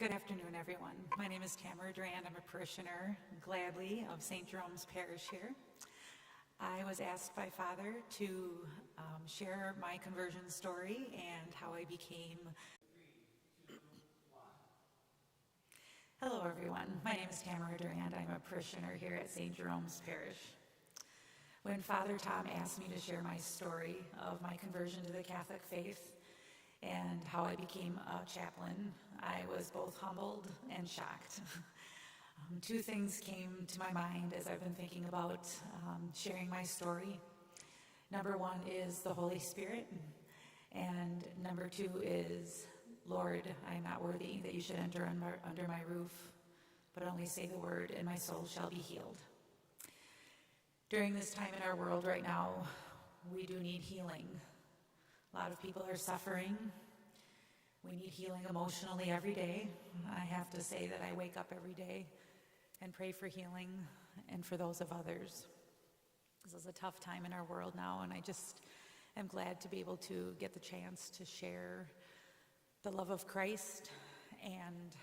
Good afternoon, everyone. My name is Tamara Durand. I'm a parishioner, gladly, of St. Jerome's parish here. I was asked by Father to share my conversion story and how I became... Hello, everyone. My name is Tamara Durand. I'm a parishioner here at St. Jerome's parish. When Father Tom asked me to share my story of my conversion to the Catholic faith and how I became a chaplain, I was both humbled and shocked. Two things came to my mind as I've been thinking about sharing my story. Number one is the Holy Spirit, and number two is, Lord, I am not worthy that you should enter under my roof, but only say the word, and my soul shall be healed. During this time in our world right now, we do need healing. A lot of people are suffering. We need healing emotionally every day. I have to say that I wake up every day and pray for healing and for those of others. This is a tough time in our world now, and I just am glad to be able to get the chance to share the love of Christ and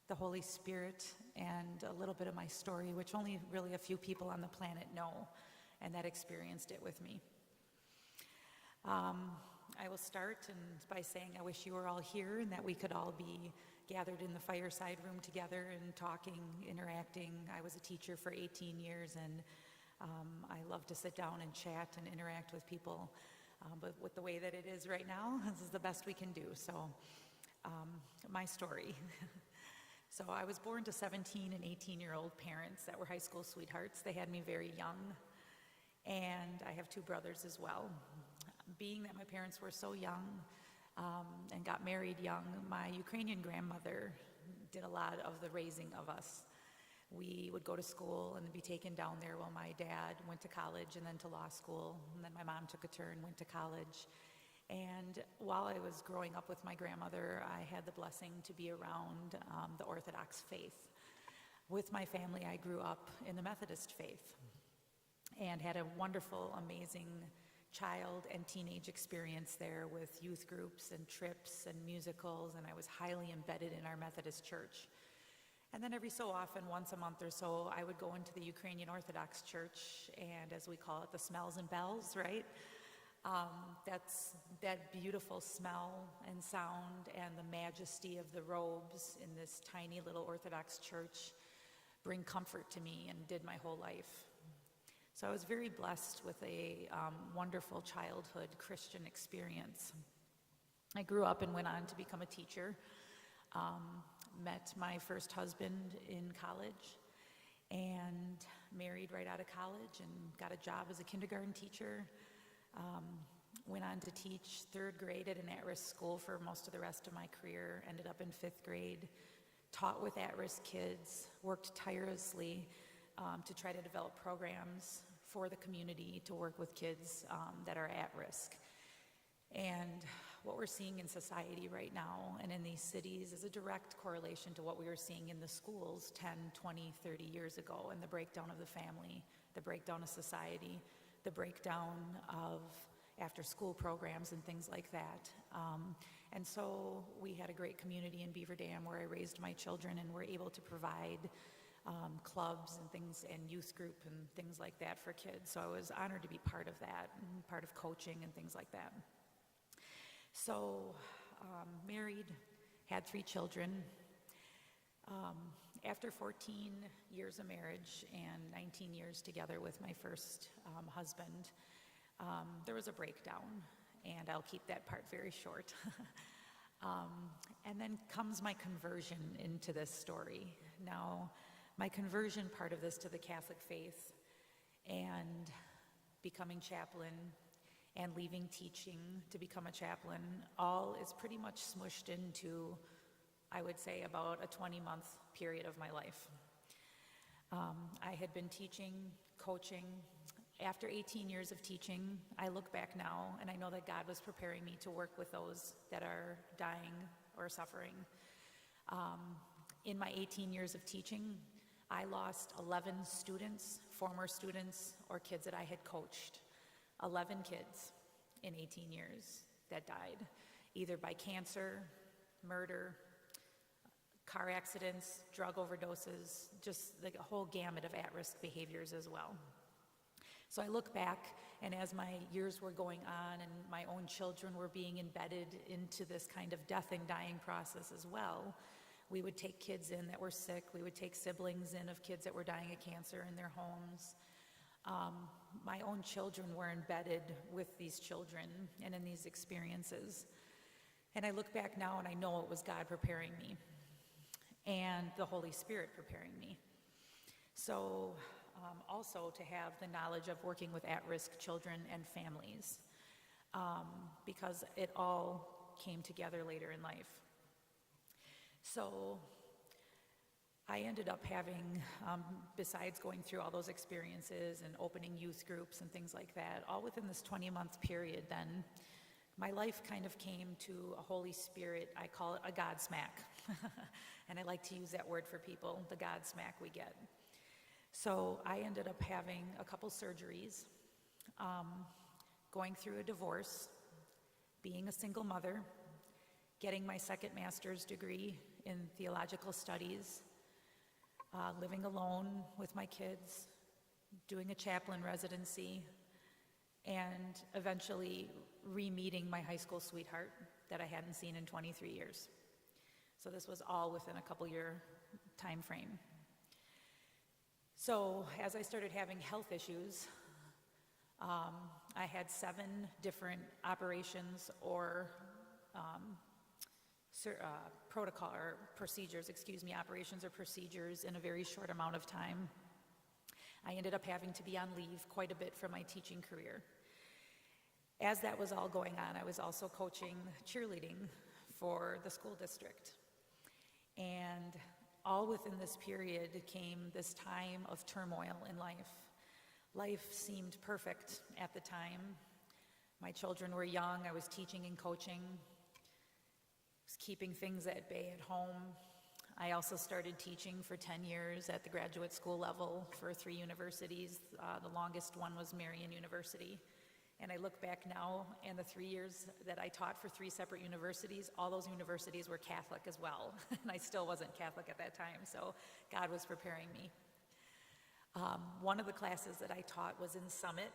the Holy Spirit and a little bit of my story, which only really a few people on the planet know and that experienced it with me. I will start by saying I wish you were all here and that we could all be gathered in the fireside room together and talking, interacting. I was a teacher for 18 years, and I love to sit down and chat and interact with people. But with the way that it is right now, this is the best we can do. So my story. So I was born to 17 and 18-year-old parents that were high school sweethearts. They had me very young, and I have two brothers as well. Being that my parents were so young and got married young, my Ukrainian grandmother did a lot of the raising of us. We would go to school and be taken down there while my dad went to college and then to law school, and then my mom took a turn, went to college. And while I was growing up with my grandmother, I had the blessing to be around the Orthodox faith. With my family, I grew up in the Methodist faith and had a wonderful, amazing child and teenage experience there with youth groups and trips and musicals, and I was highly embedded in our Methodist church. And then every so often, once a month or so, I would go into the Ukrainian Orthodox church, and as we call it, the smells and bells, right? That's that beautiful smell and sound and the majesty of the robes in this tiny little Orthodox church bring comfort to me and did my whole life. So I was very blessed with a wonderful childhood Christian experience. I grew up and went on to become a teacher, met my first husband in college, and married right out of college and got a job as a kindergarten teacher. Went on to teach third grade at an at-risk school for most of the rest of my career, ended up in fifth grade, taught with at-risk kids, worked tirelessly to try to develop programs for the community to work with kids that are at risk. And what we're seeing in society right now and in these cities is a direct correlation to what we were seeing in the schools 10, 20, 30 years ago, and the breakdown of the family, the breakdown of society, the breakdown of after-school programs and things like that. And so we had a great community in Beaver Dam where I raised my children and were able to provide clubs and things and youth group and things like that for kids. So I was honored to be part of that and part of coaching and things like that. So married, had 3 children. After 14 years of marriage and 19 years together with my first husband, there was a breakdown, and I'll keep that part very short. And then comes my conversion into this story. Now, my conversion part of this to the Catholic faith and becoming chaplain and leaving teaching to become a chaplain, all is pretty much smushed into, I would say, about a 20-month period of my life. I had been teaching, coaching. After 18 years of teaching, I look back now and I know that God was preparing me to work with those that are dying or suffering. In my 18 years of teaching, I lost 11 students, former students, or kids that I had coached. 11 kids in 18 years that died, either by cancer, murder, car accidents, drug overdoses, just like a whole gamut of at-risk behaviors as well. So I look back, and as my years were going on and my own children were being embedded into this kind of death and dying process as well, we would take kids in that were sick, we would take siblings in of kids that were dying of cancer in their homes. My own children were embedded with these children and in these experiences. And I look back now and I know it was God preparing me and the Holy Spirit preparing me. So also to have the knowledge of working with at-risk children and families, because it all came together later in life. So I ended up having, besides going through all those experiences and opening youth groups and things like that, all within this 20-month period then, my life kind of came to a Holy Spirit, I call it a God smack. And I like to use that word for people, the God smack we get. So I ended up having a couple surgeries, going through a divorce, being a single mother, getting my second master's degree in theological studies, living alone with my kids, doing a chaplain residency, and eventually re-meeting my high school sweetheart that I hadn't seen in 23 years. So this was all within a couple-year time frame. So as I started having health issues, I had 7 different operations or operations or procedures in a very short amount of time. I ended up having to be on leave quite a bit from my teaching career. As that was all going on, I was also coaching cheerleading for the school district. And all within this period came this time of turmoil in life. Life seemed perfect at the time. My children were young, I was teaching and coaching, was keeping things at bay at home. I also started teaching for 10 years at the graduate school level for 3 universities. The longest one was Marian University. And I look back now, and the 3 years that I taught for 3 separate universities, all those universities were Catholic as well. And I still wasn't Catholic at that time, so God was preparing me. One of the classes that I taught was in Summit.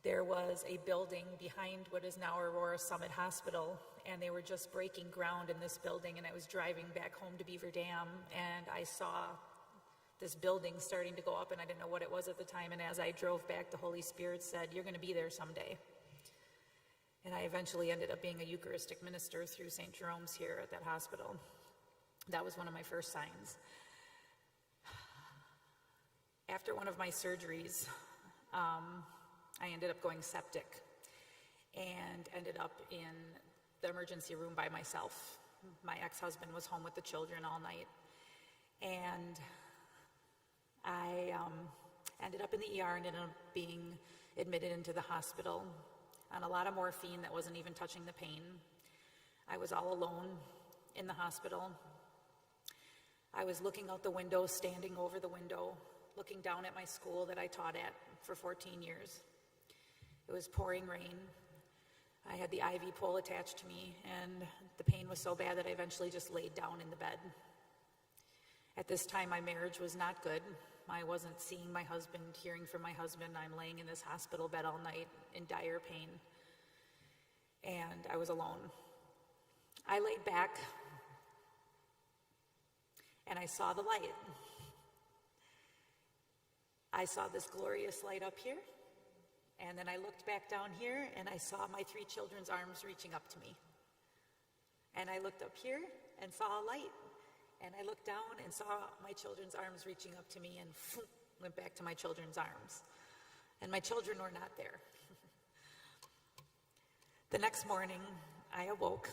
There was a building behind what is now Aurora Summit Hospital, and they were just breaking ground in this building, and I was driving back home to Beaver Dam, and I saw this building starting to go up, and I didn't know what it was at the time, and as I drove back, the Holy Spirit said, "You're going to be there someday." And I eventually ended up being a Eucharistic minister through St.Jerome's here at that hospital. That was one of my first signs. After one of my surgeries, I ended up going septic and ended up in the emergency room by myself. My ex-husband was home with the children all night, and I ended up in the ER and ended up being admitted into the hospital on a lot of morphine that wasn't even touching the pain. I was all alone in the hospital. I was looking out the window, standing over the window, looking down at my school that I taught at for 14 years. It was pouring rain. I had the IV pole attached to me, and the pain was so bad that I eventually just laid down in the bed. At this time, my marriage was not good. I wasn't seeing my husband, hearing from my husband. I'm laying in this hospital bed all night in dire pain, and I was alone. I laid back, and I saw the light. I saw this glorious light up here, and then I looked back down here, and I saw my 3 children's arms reaching up to me. And I looked up here and saw a light. And I looked down and saw my children's arms reaching up to me and went back to my children's arms. And my children were not there. The next morning, I awoke.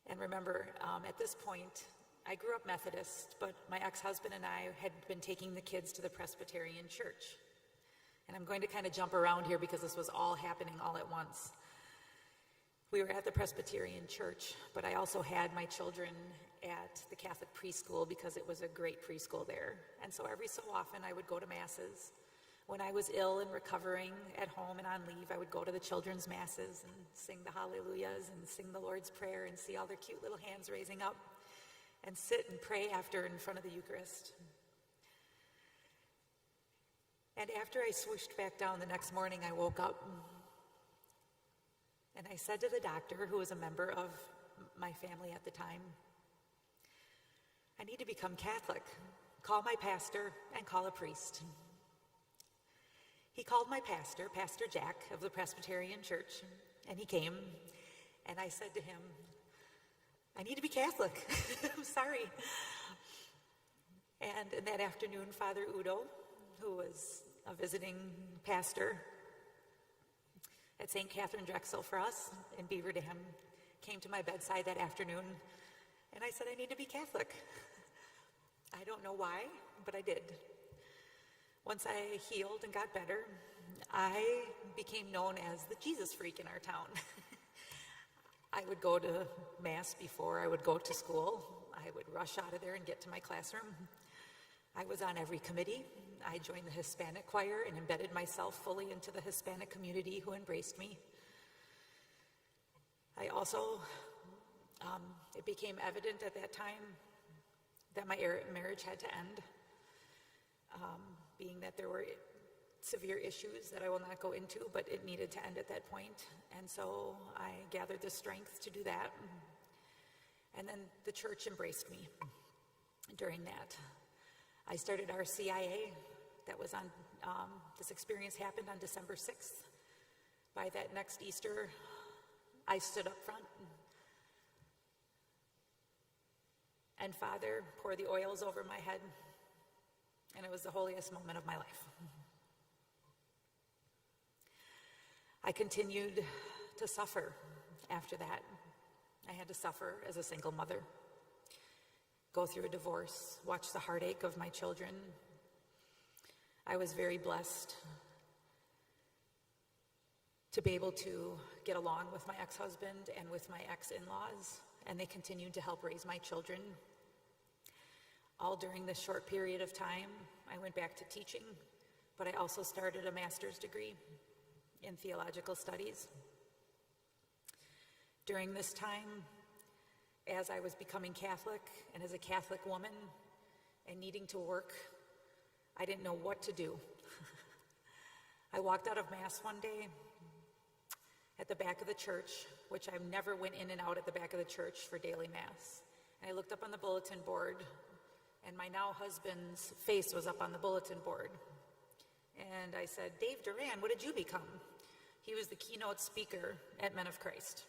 And remember, at this point, I grew up Methodist, but my ex-husband and I had been taking the kids to the Presbyterian church. And I'm going to kind of jump around here because this was all happening all at once. We were at the Presbyterian church, but I also had my children at the Catholic preschool because it was a great preschool there. And so every so often I would go to masses. When I was ill and recovering at home and on leave, I would go to the children's masses and sing the hallelujahs and sing the Lord's Prayer and see all their cute little hands raising up. and sit and pray after in front of the Eucharist. And after I swooshed back down the next morning, I woke up and I said to the doctor, who was a member of my family at the time, I need to become Catholic. Call my pastor and call a priest. He called my pastor, Pastor Jack of the Presbyterian Church, and he came, and I said to him, I need to be Catholic. I'm sorry. And in that afternoon, Father Udo, who was a visiting pastor at St. Catherine Drexel for us in Beaver Dam, came to my bedside that afternoon, and I said, I need to be Catholic. I don't know why, but I did. Once I healed and got better, I became known as the Jesus freak in our town. I would go to Mass before I would go to school. I would rush out of there and get to my classroom. I was on every committee. I joined the Hispanic choir and embedded myself fully into the Hispanic community who embraced me. I also, it became evident at that time that my marriage had to end, being that there were severe issues that I will not go into, but it needed to end at that point. And so I gathered the strength to do that. And then the church embraced me during that. I started our CIA. That was on, this experience happened on December 6th. By that next Easter, I stood up front and Father poured the oils over my head, and it was the holiest moment of my life. I continued to suffer after that. I had to suffer as a single mother, go through a divorce, watch the heartache of my children. I was very blessed to be able to get along with my ex-husband and with my ex-in-laws, and they continued to help raise my children. All during this short period of time, I went back to teaching, but I also started a master's degree in theological studies. During this time, as I was becoming Catholic and as a Catholic woman and needing to work, I didn't know what to do. I walked out of Mass one day at the back of the church, which I never went in and out at the back of the church for daily Mass. And I looked up on the bulletin board, and my now husband's face was up on the bulletin board. And I said, Dave Durand, what did you become? He was the keynote speaker at Men of Christ.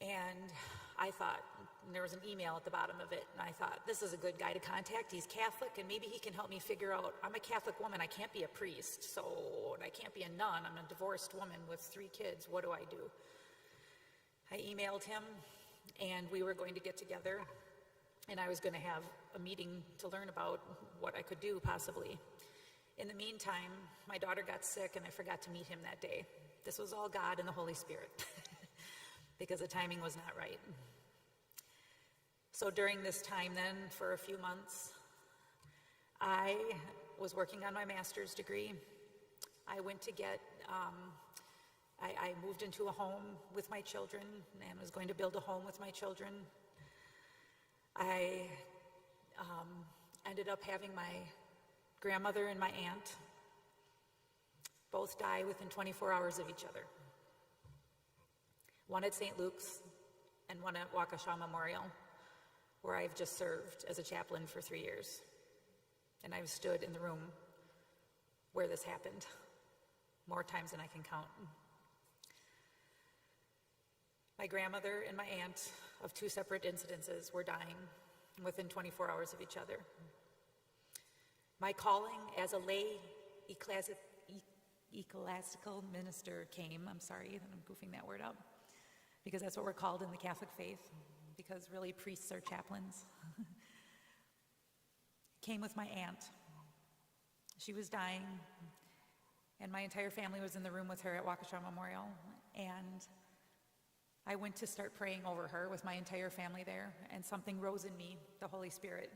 And I thought, and there was an email at the bottom of it, and I thought, this is a good guy to contact. He's Catholic, and maybe he can help me figure out, I'm a Catholic woman, I can't be a priest, so I can't be a nun. I'm a divorced woman with 3 kids. What do I do? I emailed him, and we were going to get together, and I was going to have a meeting to learn about what I could do, possibly. In the meantime, my daughter got sick, and I forgot to meet him that day. This was all God and the Holy Spirit, because the timing was not right. So during this time then, for a few months, I was working on my master's degree. I went to get, I moved into a home with my children and was going to build a home with my children. I ended up having my grandmother and my aunt both die within 24 hours of each other. One at St. Luke's and one at Waukesha Memorial, where I've just served as a chaplain for 3 years. And I've stood in the room where this happened more times than I can count. My grandmother and my aunt, of 2 separate incidences, were dying within 24 hours of each other. My calling as a lay ecclesiastical minister came. I'm sorry that I'm goofing that word up, because that's what we're called in the Catholic faith, because really priests are chaplains. Came with my aunt. She was dying, and my entire family was in the room with her at Waukesha Memorial, and I went to start praying over her with my entire family there, and something rose in me, the Holy Spirit,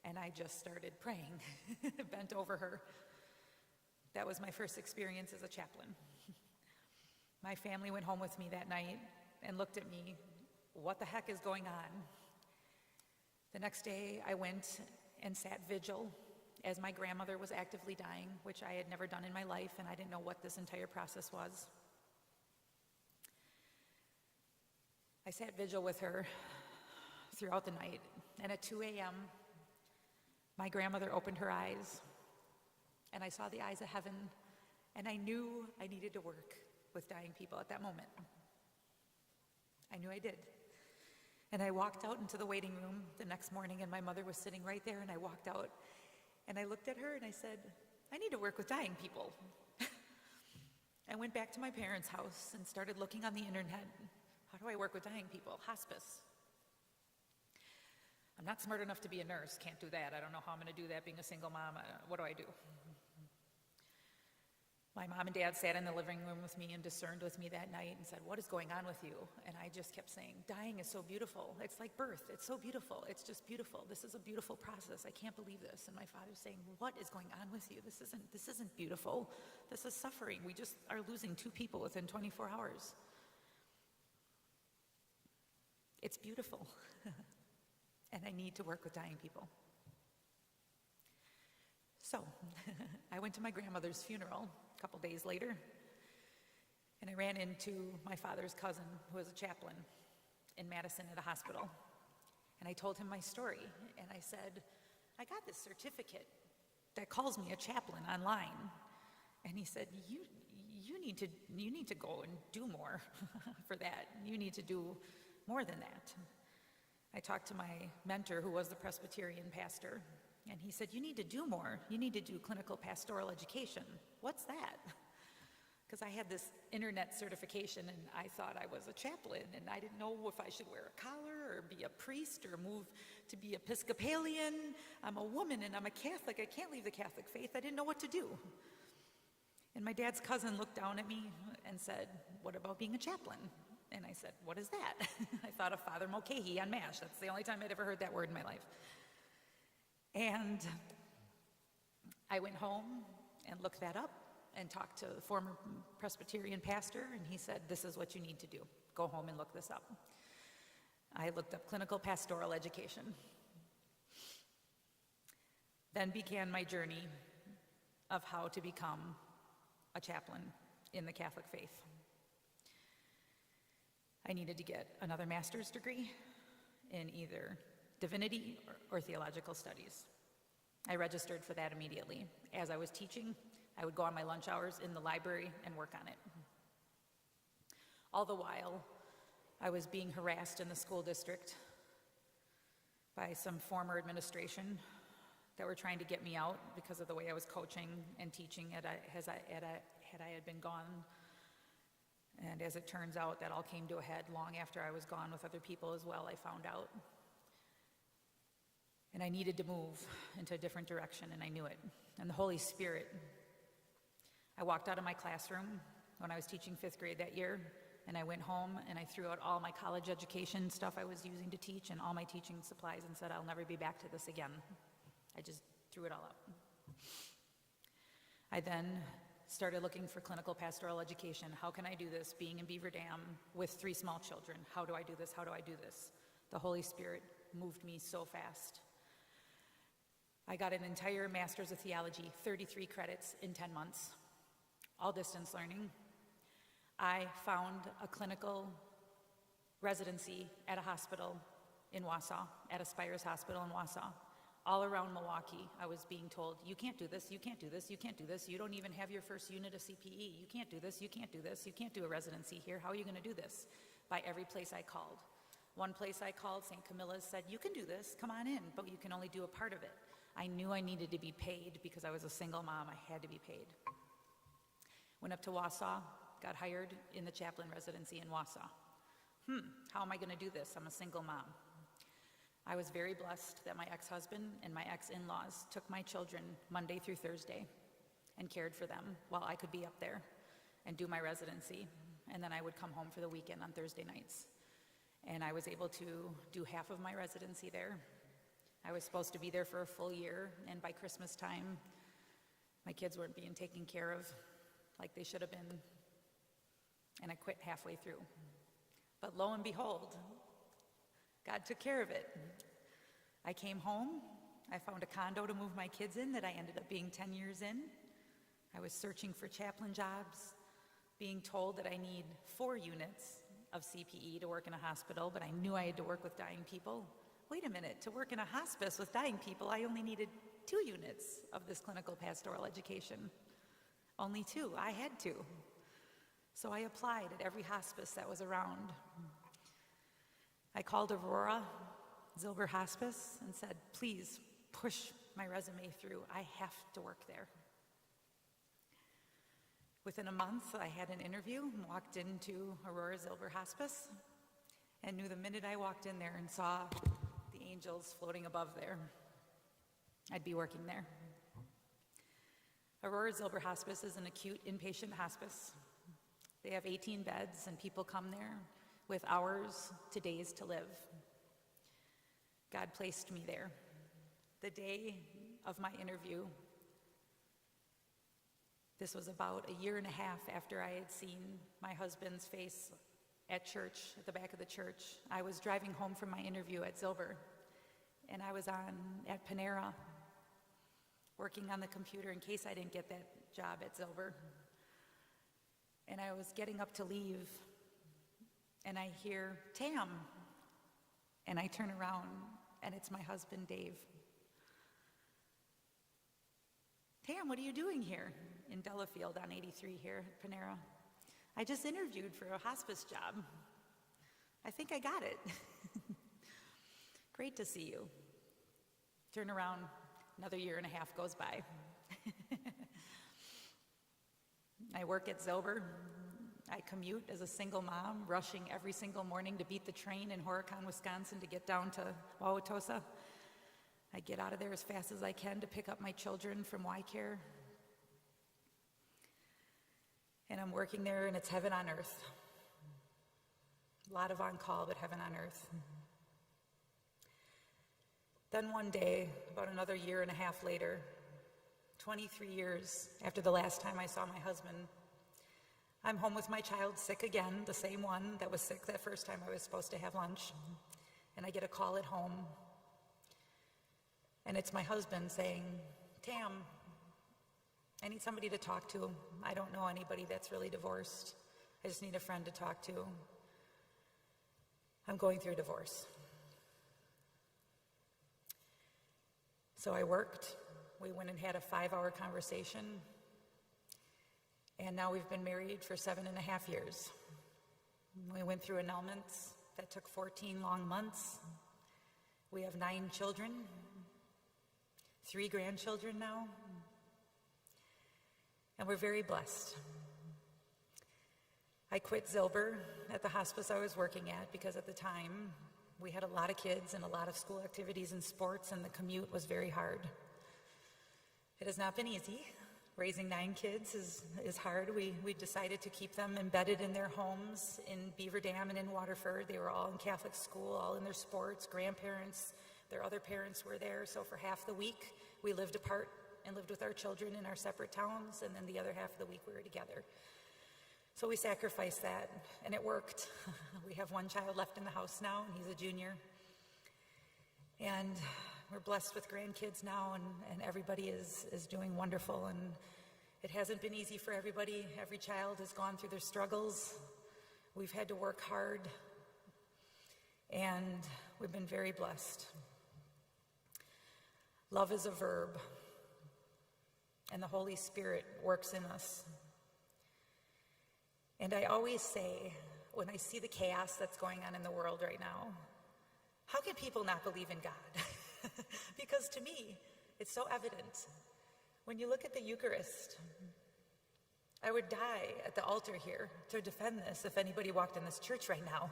and I just started praying, bent over her. That was my first experience as a chaplain. My family went home with me that night and looked at me what the heck is going on? The next day, I went and sat vigil as my grandmother was actively dying, which I had never done in my life, and I didn't know what this entire process was. I sat vigil with her throughout the night, and at 2 a.m., my grandmother opened her eyes, and I saw the eyes of heaven, and I knew I needed to work with dying people at that moment. I knew I did. And I walked out into the waiting room the next morning, and my mother was sitting right there, and I walked out, and I looked at her, and I said, I need to work with dying people. I went back to my parents' house and started looking on the internet. How do I work with dying people? Hospice. I'm not smart enough to be a nurse, can't do that. I don't know how I'm going to do that being a single mom. What do I do? My mom and dad sat in the living room with me and discerned with me that night and said, what is going on with you? And I just kept saying, dying is so beautiful. It's like birth. It's so beautiful. It's just beautiful. This is a beautiful process. I can't believe this. And my father's saying, what is going on with you? This isn't beautiful. This is suffering. We just are losing 2 people within 24 hours. It's beautiful. And I need to work with dying people. So I went to my grandmother's funeral a couple days later, and I ran into my father's cousin, who was a chaplain in Madison at a hospital. And I told him my story, and I said, I got this certificate that calls me a chaplain online. And he said, you need to go and do more for that. You need to do more than that. I talked to my mentor, who was the Presbyterian pastor, and he said, you need to do more. You need to do clinical pastoral education. What's that? Because I had this internet certification, and I thought I was a chaplain, and I didn't know if I should wear a collar or be a priest or move to be Episcopalian. I'm a woman, and I'm a Catholic. I can't leave the Catholic faith. I didn't know what to do. And my dad's cousin looked down at me and said, what about being a chaplain? And I said, what is that? I thought of Father Mulcahy on MASH. That's the only time I'd ever heard that word in my life. And I went home and looked that up and talked to the former Presbyterian pastor, and he said, this is what you need to do. Go home and look this up. I looked up clinical pastoral education. Then began my journey of how to become a chaplain in the Catholic faith. I needed to get another master's degree in either divinity or theological studies. I registered for that immediately. As I was teaching, I would go on my lunch hours in the library and work on it. All the while, I was being harassed in the school district by some former administration that were trying to get me out because of the way I was coaching and teaching had I had been gone. And as it turns out, that all came to a head long after I was gone with other people as well, I found out. And I needed to move into a different direction, and I knew it. And the Holy Spirit, I walked out of my classroom when I was teaching 5th grade that year, and I went home and I threw out all my college education stuff I was using to teach and all my teaching supplies and said, I'll never be back to this again. I just threw it all out. I then started looking for clinical pastoral education. How can I do this being in Beaver Dam with 3 small children? How do I do this? How do I do this? The Holy Spirit moved me so fast. I got an entire Master's of Theology, 33 credits in 10 months, all distance learning. I found a clinical residency at a hospital in Wausau, at Aspires Hospital in Wausau. All around Milwaukee, I was being told, you can't do this, you can't do this, you can't do this, you don't even have your first unit of CPE, you can't do this, you can't do this, you can't do a residency here, how are you going to do this? By every place I called. One place I called, St. Camilla's, said, you can do this, come on in, but you can only do a part of it. I knew I needed to be paid because I was a single mom, I had to be paid. Went up to Wausau, got hired in the chaplain residency in Wausau. How am I going to do this? I'm a single mom. I was very blessed that my ex-husband and my ex-in-laws took my children Monday through Thursday and cared for them while I could be up there and do my residency. And then I would come home for the weekend on Thursday nights. And I was able to do half of my residency there. I was supposed to be there for a full year, and by Christmas time, my kids weren't being taken care of like they should have been. And I quit halfway through. But lo and behold, God took care of it. I came home. I found a condo to move my kids in that I ended up being 10 years in. I was searching for chaplain jobs, being told that I need 4 units of CPE to work in a hospital, but I knew I had to work with dying people. Wait a minute, to work in a hospice with dying people, I only needed 2 units of this clinical pastoral education. Only 2, I had to. So I applied at every hospice that was around. I called Aurora, Zilber Hospice, and said, please push my resume through. I have to work there. Within a month, I had an interview and walked into Aurora Zilber Hospice and knew the minute I walked in there and saw the angels floating above there, I'd be working there. Aurora Zilber Hospice is an acute inpatient hospice. They have 18 beds, and people come there with hours to days to live. God placed me there. The day of my interview, this was about a year and a half after I had seen my husband's face at church, at the back of the church. I was driving home from my interview at Zilber, and I was at Panera, working on the computer in case I didn't get that job at Zilber. And I was getting up to leave, and I hear, Tam, and I turn around, and it's my husband, Dave. Tam, what are you doing here in Delafield on 83 here at Panera? I just interviewed for a hospice job. I think I got it. Great to see you. Turn around, another year and a half goes by. I work at Zilber. I commute as a single mom, rushing every single morning to beat the train in Horicon, Wisconsin to get down to Wauwatosa. I get out of there as fast as I can to pick up my children from Y-Care. And I'm working there, and it's heaven on earth. A lot of on-call, but heaven on earth. Then one day, about another year and a half later, 23 years after the last time I saw my husband, I'm home with my child, sick again, the same one that was sick that first time I was supposed to have lunch. And I get a call at home, and it's my husband saying, Tam, I need somebody to talk to. I don't know anybody that's really divorced. I just need a friend to talk to. I'm going through a divorce. So I worked. We went and had a 5-hour conversation. And now we've been married for 7.5 years. We went through annulments that took 14 long months. We have 9 children, 3 grandchildren now. And we're very blessed. I quit Zilber at the hospice I was working at because at the time we had a lot of kids and a lot of school activities and sports, and the commute was very hard. It has not been easy. Raising 9 kids is hard. We decided to keep them embedded in their homes in Beaver Dam and in Waterford. They were all in Catholic school, all in their sports, grandparents, their other parents were there. So for half the week, we lived apart and lived with our children in our separate towns, and then the other half of the week we were together. So we sacrificed that, and it worked. We have 1 child left in the house now, and he's a junior. And we're blessed with grandkids now, and everybody is doing wonderful. And it hasn't been easy for everybody. Every child has gone through their struggles. We've had to work hard, and we've been very blessed. Love is a verb, and the Holy Spirit works in us. And I always say, when I see the chaos that's going on in the world right now, how can people not believe in God? Because to me, it's so evident. When you look at the Eucharist, I would die at the altar here to defend this if anybody walked in this church right now,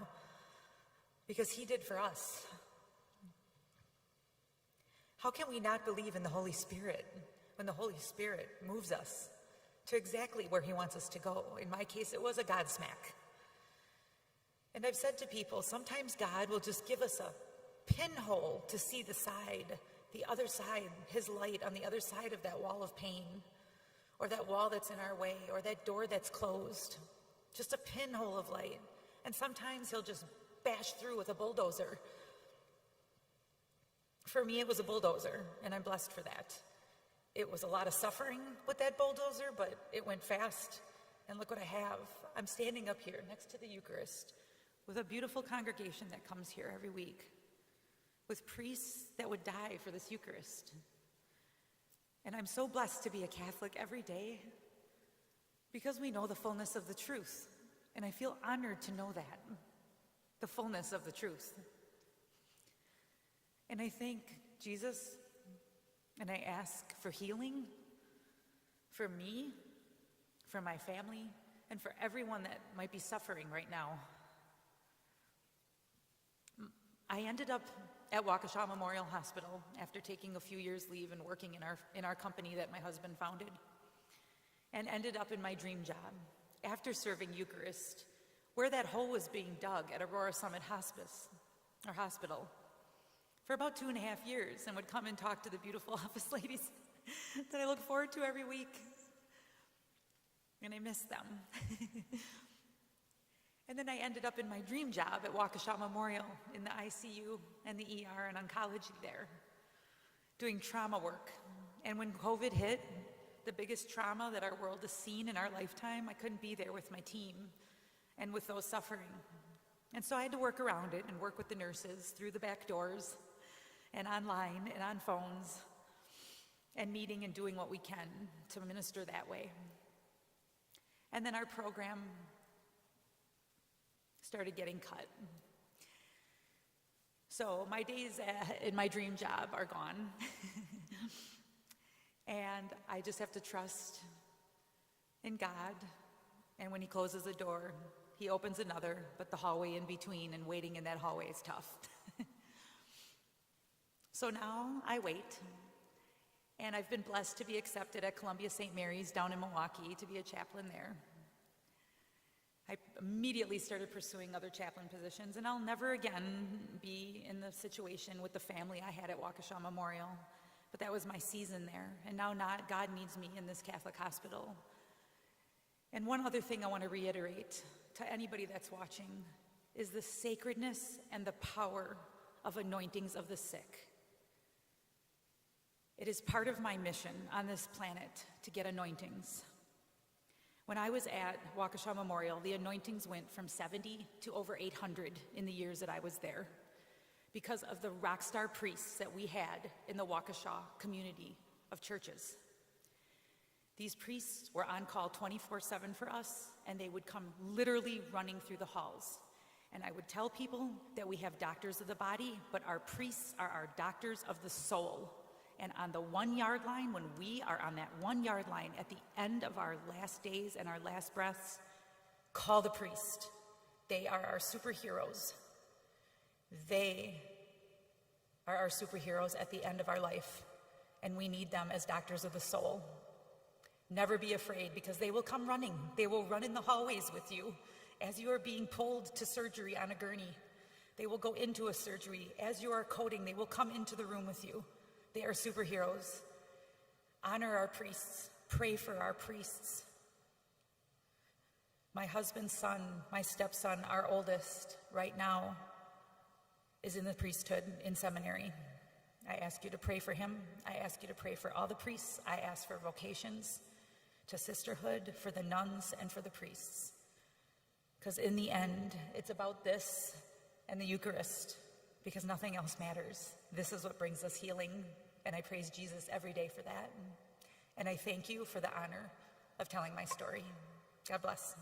because he did for us. How can we not believe in the Holy Spirit when the Holy Spirit moves us to exactly where he wants us to go? In my case, it was a Godsmack. And I've said to people, sometimes God will just give us a pinhole to see the other side, his light on the other side of that wall of pain, or that wall that's in our way, or that door that's closed. Just a pinhole of light. And sometimes he'll just bash through with a bulldozer For me, it was a bulldozer, and I'm blessed for that. It was a lot of suffering with that bulldozer, but it went fast. And look what I have. I'm standing up here next to the Eucharist with a beautiful congregation that comes here every week, with priests that would die for this Eucharist. And I'm so blessed to be a Catholic every day because we know the fullness of the truth. And I feel honored to know that, the fullness of the truth. And I thank Jesus, and I ask for healing for me, for my family, and for everyone that might be suffering right now. I ended up at Waukesha Memorial Hospital after taking a few years leave and working in our company that my husband founded, and ended up in my dream job after serving Eucharist, where that hole was being dug at Aurora Summit Hospital for about 2.5 years, and would come and talk to the beautiful office ladies that I look forward to every week. And I miss them. And then I ended up in my dream job at Waukesha Memorial in the ICU and the ER and oncology there, doing trauma work. And when COVID hit, the biggest trauma that our world has seen in our lifetime, I couldn't be there with my team and with those suffering. And so I had to work around it and work with the nurses through the back doors and online and on phones and meeting and doing what we can to minister that way. And then our program started getting cut. So my days in my dream job are gone. And I just have to trust in God. And when he closes a door, he opens another, but the hallway in between and waiting in that hallway is tough. So now I wait. And I've been blessed to be accepted at Columbia St. Mary's down in Milwaukee to be a chaplain there. I immediately started pursuing other chaplain positions, and I'll never again be in the situation with the family I had at Waukesha Memorial. But that was my season there, and now God needs me in this Catholic hospital. And one other thing I want to reiterate to anybody that's watching is the sacredness and the power of anointings of the sick. It is part of my mission on this planet to get anointings. When I was at Waukesha Memorial, the anointings went from 70 to over 800 in the years that I was there because of the rock star priests that we had in the Waukesha community of churches. These priests were on call 24/7 for us, and they would come literally running through the halls. And I would tell people that we have doctors of the body, but our priests are our doctors of the soul. And on the 1 yard line, when we are on that 1 yard line at the end of our last days and our last breaths, call the priest. They are our superheroes. They are our superheroes at the end of our life, and we need them as doctors of the soul. Never be afraid, because they will come running. They will run in the hallways with you as you are being pulled to surgery on a gurney. They will go into a surgery. As you are coding, they will come into the room with you. They are superheroes. Honor our priests. Pray for our priests. My husband's son, my stepson, our oldest, right now, is in the priesthood in seminary. I ask you to pray for him. I ask you to pray for all the priests. I ask for vocations to sisterhood, for the nuns, and for the priests. Because in the end, it's about this and the Eucharist, because nothing else matters. This is what brings us healing, and I praise Jesus every day for that. And I thank you for the honor of telling my story. God bless.